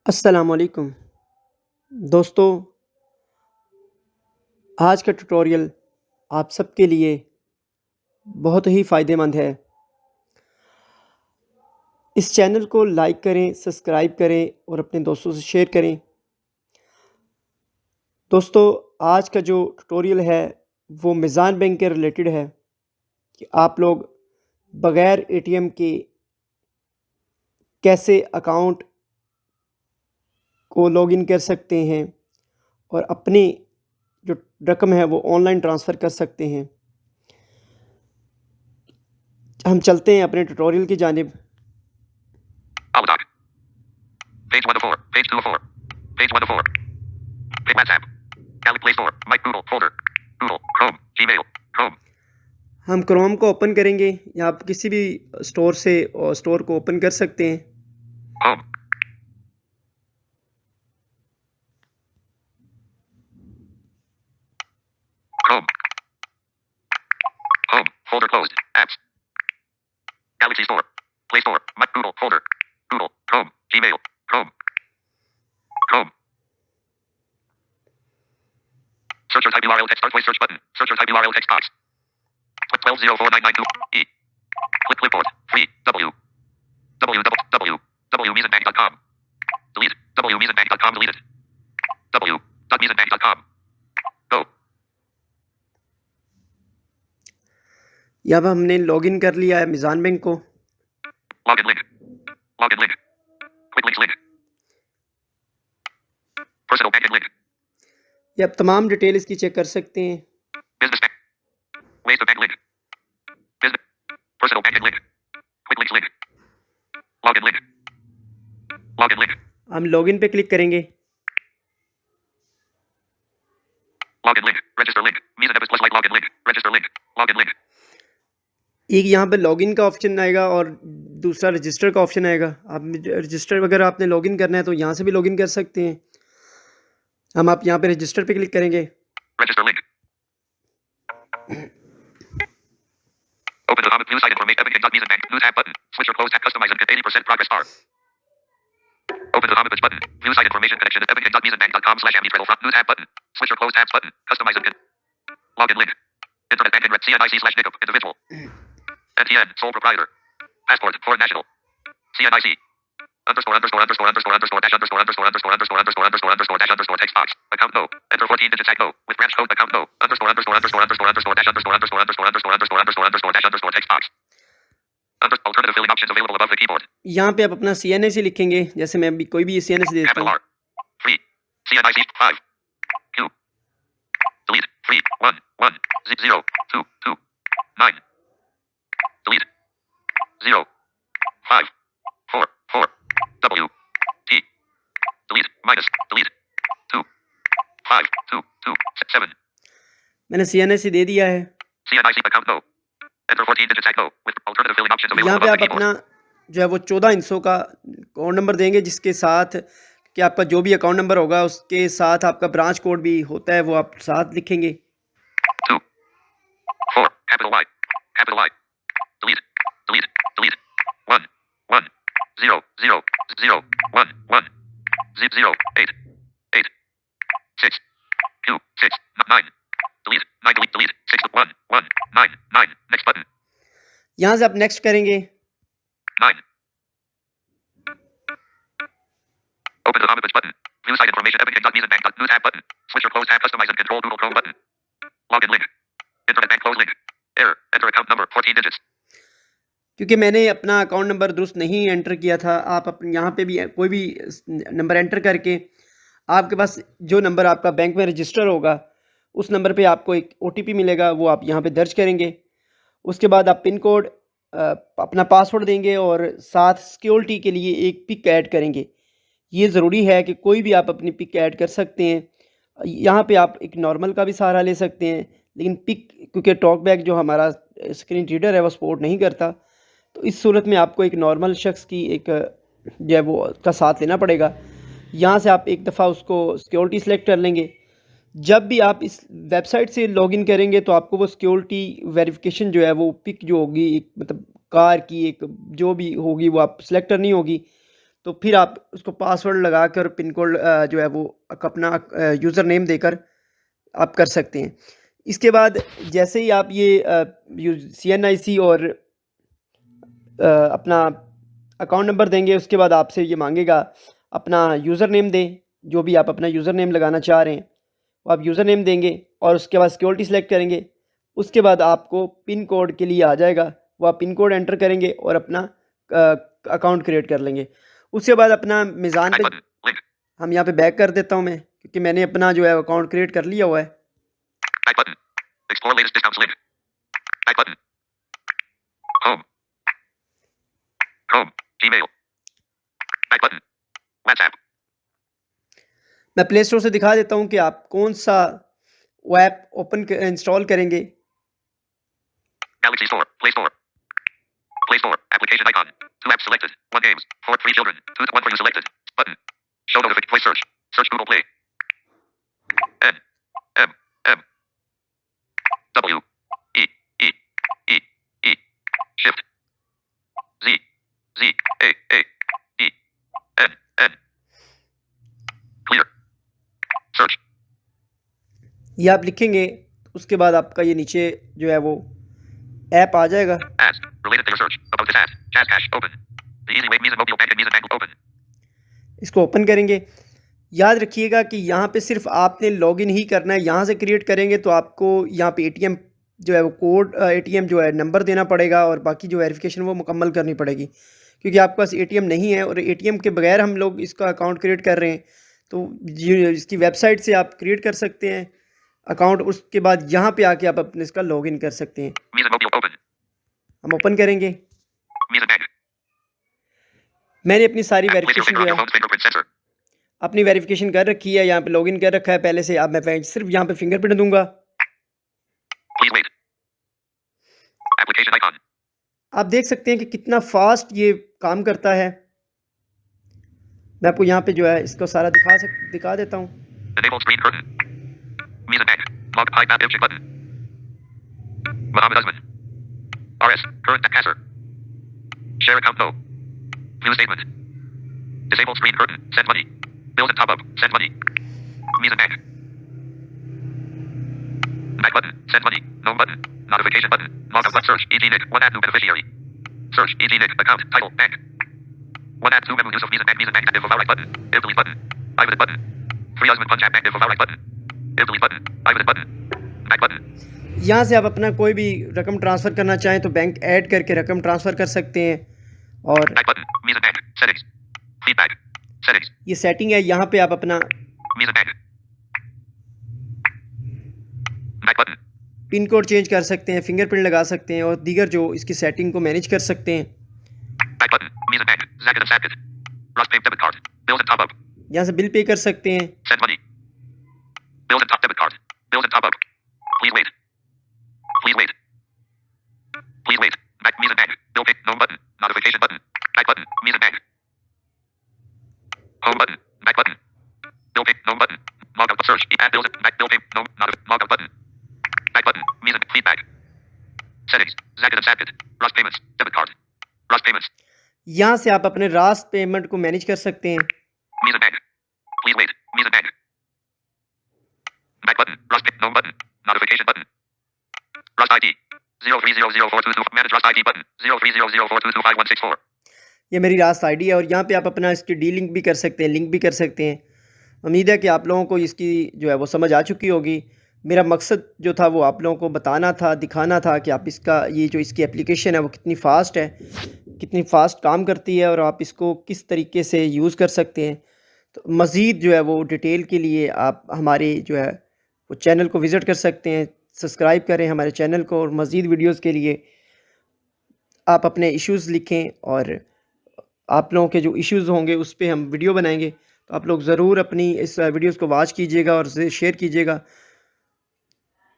अस्सलामुअलैकुम दोस्तों। आज का ट्यूटोरियल आप सबके लिए बहुत ही फ़ायदेमंद है। इस चैनल को लाइक करें, सब्सक्राइब करें और अपने दोस्तों से शेयर करें। दोस्तों, आज का जो ट्यूटोरियल है वो मीज़ान बैंक के रिलेटेड है कि आप लोग बग़ैर एटीएम के कैसे अकाउंट को लॉगिन कर सकते हैं और अपनी जो रकम है वो ऑनलाइन ट्रांसफ़र कर सकते हैं। हम चलते हैं अपने ट्यूटोरियल की जानिब। Holodoc. Page 1 of 4. Page 2 of 4. Page 1 of 4. Page WhatsApp. Gallic Play Store. My Google. Folder. Google. Chrome. Gmail. Chrome. हम क्रोम को ओपन करेंगे या आप किसी भी स्टोर से स्टोर को ओपन कर सकते हैं। Home. Chrome. Home. Folder closed. Apps. Galaxy Store. Play Store. My Google. Folder. Google. Chrome. Gmail. Chrome. Chrome. Search or type URL text. Start voice search button. Search or type URL text box. 120492 E. Clipboard. Free. W. www.wmeasanbank.com. Delete. wmeasanbank.com deleted. w.measanbank.com. Go. अब हमने login कर लिया है मीज़ान bank को। Login link. Login link. Quick links link. Personal banking link. ये आप तमाम detail इसकी चेक कर सकते हैं। Business bank. Ways to bank link. Business. Personal banking link. Quick links link. Login link. Login link. हम लॉगिन पे क्लिक करेंगे। Login link. Register link. Visa debit plus like login link. Register link. Login link. एक यहाँ पे login का option आएगा और दूसरा रजिस्टर का ऑप्शन आएगा। आप रजिस्टर अगर आपने लॉगिन करना है तो यहाँ से भी लॉगिन कर सकते हैं। आप यहाँ पे रजिस्टर पे क्लिक करेंगे। Register link. Open the News site information. Epic.measanbank. News tab button. Switch or close tab. Customize and get 80% progress bar. Open the Homage button. View site information connection. Epic.measanbank.com/ambitrail front. News tab button. Switch or close tabs button. Customize and get. Login link. Internet banking. CNIC/Jacob. Individual. NTN. Sole proprietor. Passport. Foreign national. CNIC. Underscore underscore underscore underscore underscore dash underscore underscore underscore underscore underscore underscore underscore dash underscore text box. Account no. Enter 14 digits tag no. With branch code account no. Underscore underscore underscore underscore underscore dash underscore underscore underscore underscore underscore underscore underscore dash underscore text box. Alternative filling options available above the keyboard. यहाँ पे आप अपना CNIC लिखेंगे। जैसे मैं अभी कोई भी CNIC देता Capital हूँ। R. Free. CNIC 5. Q. Delete. Free. 1. 1. 0. 2. 2. 9. Delete. 0. 5. 4. 4. W. T. Delete. Minus. Delete. 2. 5. 2. 2. 7. मैंने CNIC दे दिया है। CNIC account no. Enter 14 digits tag no. With alternative filling options available यहाँ पे above आप the keyboard. अपना जो है वो 14 हिस्सों का अकाउंट नंबर देंगे, जिसके साथ कि आपका जो भी अकाउंट नंबर होगा उसके साथ आपका ब्रांच कोड भी होता है, वो आप साथ लिखेंगे। 2. 4. Capital Y. Capital Y. Delete. Delete. Delete. 1. 1. 0. 0. 0. 1. 1. 0. 8. 8. 6. Q. 6. 9. Delete. 9. Delete. Delete. 6. 1. 1. 9. 9. Next button. यहाँ से आप नेक्स्ट करेंगे। 9. Open the Homage button. View site information. Epic.measanbank. News tab button. Switch or close tab. Customize and control Google Chrome button. Login link. Internet bank close link. Error. Enter account number 14 digits. क्योंकि मैंने अपना account number दुरुस्त नहीं enter किया था। आप अपने यहाँ पे भी कोई भी नंबर एंटर करके आपके पास जो नंबर आपका बैंक में रजिस्टर होगा उस नंबर पे आपको एक OTP मिलेगा, वो आप यहाँ पे दर्ज करेंगे। उसके बाद आप पिन कोड, अपना पासवर्ड देंगे और साथ सिक्योरिटी के लिए एक पिक ऐड करेंगे। ये ज़रूरी है कि कोई भी आप अपनी पिक ऐड कर सकते हैं। यहाँ पे आप एक नॉर्मल का भी सहारा ले सकते हैं, लेकिन पिक क्योंकि टॉकबैक जो हमारा स्क्रीन रीडर है वो सपोर्ट नहीं करता, तो इस सूरत में आपको एक नॉर्मल शख्स की एक जो है वो का साथ लेना पड़ेगा। यहाँ से आप एक दफ़ा उसको सिक्योरिटी सेलेक्ट कर लेंगे। जब भी आप इस वेबसाइट से लॉगिन करेंगे तो आपको वो सिक्योरिटी वेरिफिकेशन जो है वो पिक जो होगी, एक मतलब कार की एक जो भी होगी वो आप सेलेक्ट करनी होगी। तो फिर आप उसको पासवर्ड लगा कर पिन कोड जो है वो अपना यूज़र नेम देकर आप कर सकते हैं। इसके बाद जैसे ही आप ये CNIC और अपना अकाउंट नंबर देंगे, उसके बाद आपसे ये मांगेगा अपना यूज़र नेम दें, जो भी आप अपना यूज़र नेम लगाना चाह रहे हैं वो आप यूज़र नेम देंगे और उसके बाद सिक्योरिटी सेलेक्ट करेंगे। उसके बाद आपको पिन कोड के लिए आ जाएगा, वो आप पिन कोड एंटर करेंगे और अपना अकाउंट क्रिएट कर लेंगे। उसके बाद अपना मिज़ान Back पे button. Link. हम यहाँ पे बैक कर देता हूँ मैं, क्योंकि मैंने अपना जो है अकाउंट क्रिएट कर लिया हुआ है। Back button. Explore latest discounts link. Back button. Home. Chrome. Gmail. Back button. WhatsApp. मैं प्ले स्टोर से दिखा देता हूँ कि आप कौन सा वो ऐप इंस्टॉल करेंगे। Galaxy Store. Play Store. Play Store. Application icon. 2 apps selected. 1 games. 4 free children. 1 for you selected. Button. Show notification. Voice search. Search Google Play. N. M. M. W. E. E. E. E. Shift. Z. Z. A. A. E. N. N. Clear. Search. ये आप लिखेंगे, उसके बाद आपका ये नीचे जो है वो ऐप आ जाएगा। Ads. Related to your search. About this ad. Jazz Cash. Open. The Easy Way Visa Mobile Bank and Visa Bank. Open. इसको ओपन करेंगे। याद रखिएगा कि यहाँ पे सिर्फ आपने लॉगिन ही करना है। यहाँ से क्रिएट करेंगे तो आपको यहाँ पे ATM जो है वो कोड ATM जो है नंबर देना पड़ेगा और बाकी जो वेरिफिकेशन वो मुकम्मल करनी पड़ेगी, क्योंकि आपके पास ATM नहीं है और ATM के बगैर हम लोग इसका अकाउंट क्रिएट कर रहे हैं। तो इसकी वेबसाइट से आप क्रिएट कर सकते हैं अकाउंट। उसके बाद यहाँ पे आके आप अपने इसका लॉगिन कर सकते हैं। Visa Mobile. Open. हम ओपन करेंगे। Visa Bank. मैंने अपनी सारी Place your verification finger on जो your है phone's fingerprint sensor. अपनी वेरिफिकेशन कर रखी है, यहाँ पे लॉगिन कर रखा है पहले से। अब मैं सिर्फ यहाँ पे फिंगरप्रिंट दूंगा। Please wait. Application icon. आप देख सकते हैं कि kiतना फास्ट ये काम करता है। मैं आपको यहाँ पे जो है इसको सारा दिखा देता हूँ। Enable screen curtain. Visa Bank. Log hide map check button. Mohammed Usman. RS. Current passer. Share account no. View statement. Disable screen curtain. Send money. Bills and top up. Send money. Visa Bank. Back button. Send money. No button. Notification button. Log out. Search. EG Nick. 1 add new beneficiary. Search. EG Nick. Account. Title. Bank. 1 add 2 memo use of Visa Bank. Visa Bank. Active right button. Delete button. I button. Free Usman Punjab Bank. Active right button. Delete button. I button. Back button. यहाँ से आप अपना कोई भी रकम transfer करना चाहें तो बैंक ऐड करके रकम ट्रांसफ़र कर सकते हैं। और Back button. Visa Bank. Settings. Feedback. Settings. ये सेटिंग है, यहाँ पे आप अपना Visa Bank. Back button. Pin code change कर सकते हैं, फिंगरप्रिंट लगा सकते हैं और दीगर जो इसकी सेटिंग को मैनेज कर सकते हैं। Back button. Visa Bank. Zakat and Zakat. Rustpay debit card. Bills and top up. यहाँ से बिल पे कर सकते हैं। Send money. Bills and top debit card. Bills and top up. Please wait. Please wait. Please wait. Back Visa Bank. Bill pay. No button. Notification button. Back button. Visa Bank. Home button. Back button. Bill pay. No button. Log out. Search. Add bills. Back bill pay. No. Log out button. Back button. Visa feedback. Settings. Zakat and Zakat. Rust payments. Debit card. Rust payments. यहाँ से आप अपने रास्त payment को manage कर सकते हैं। Visa Bank. Please wait. Visa Bank. Back button. Rust pay. No button. Notification button. Rust ID. 03004222. Manage Rust ID button. 030042256164. ये मेरी रास्त आईडी है और यहाँ पे आप अपना इसकी डी लिंक भी कर सकते हैं, लिंक भी कर सकते हैं। उम्मीद है कि आप लोगों को इसकी जो है वो समझ आ चुकी होगी। मेरा मकसद जो था वो आप लोगों को बताना था, दिखाना था कि आप इसका ये जो इसकी एप्लीकेशन है वो कितनी फ़ास्ट है, कितनी फ़ास्ट काम करती है और आप इसको किस तरीके से यूज़ कर सकते हैं। तो मज़ीद जो है वो डिटेल के लिए आप हमारे जो है वो चैनल को विज़िट कर सकते हैं। सब्सक्राइब करें हमारे चैनल को और मज़ीद वीडियोज़ के लिए आप अपने इश्यूज़ लिखें और आप लोगों के जो इश्यूज़ होंगे उस पर हम वीडियो बनाएंगे। तो आप लोग ज़रूर अपनी इस वीडियोज़ को वॉच कीजिएगा और शेयर कीजिएगा।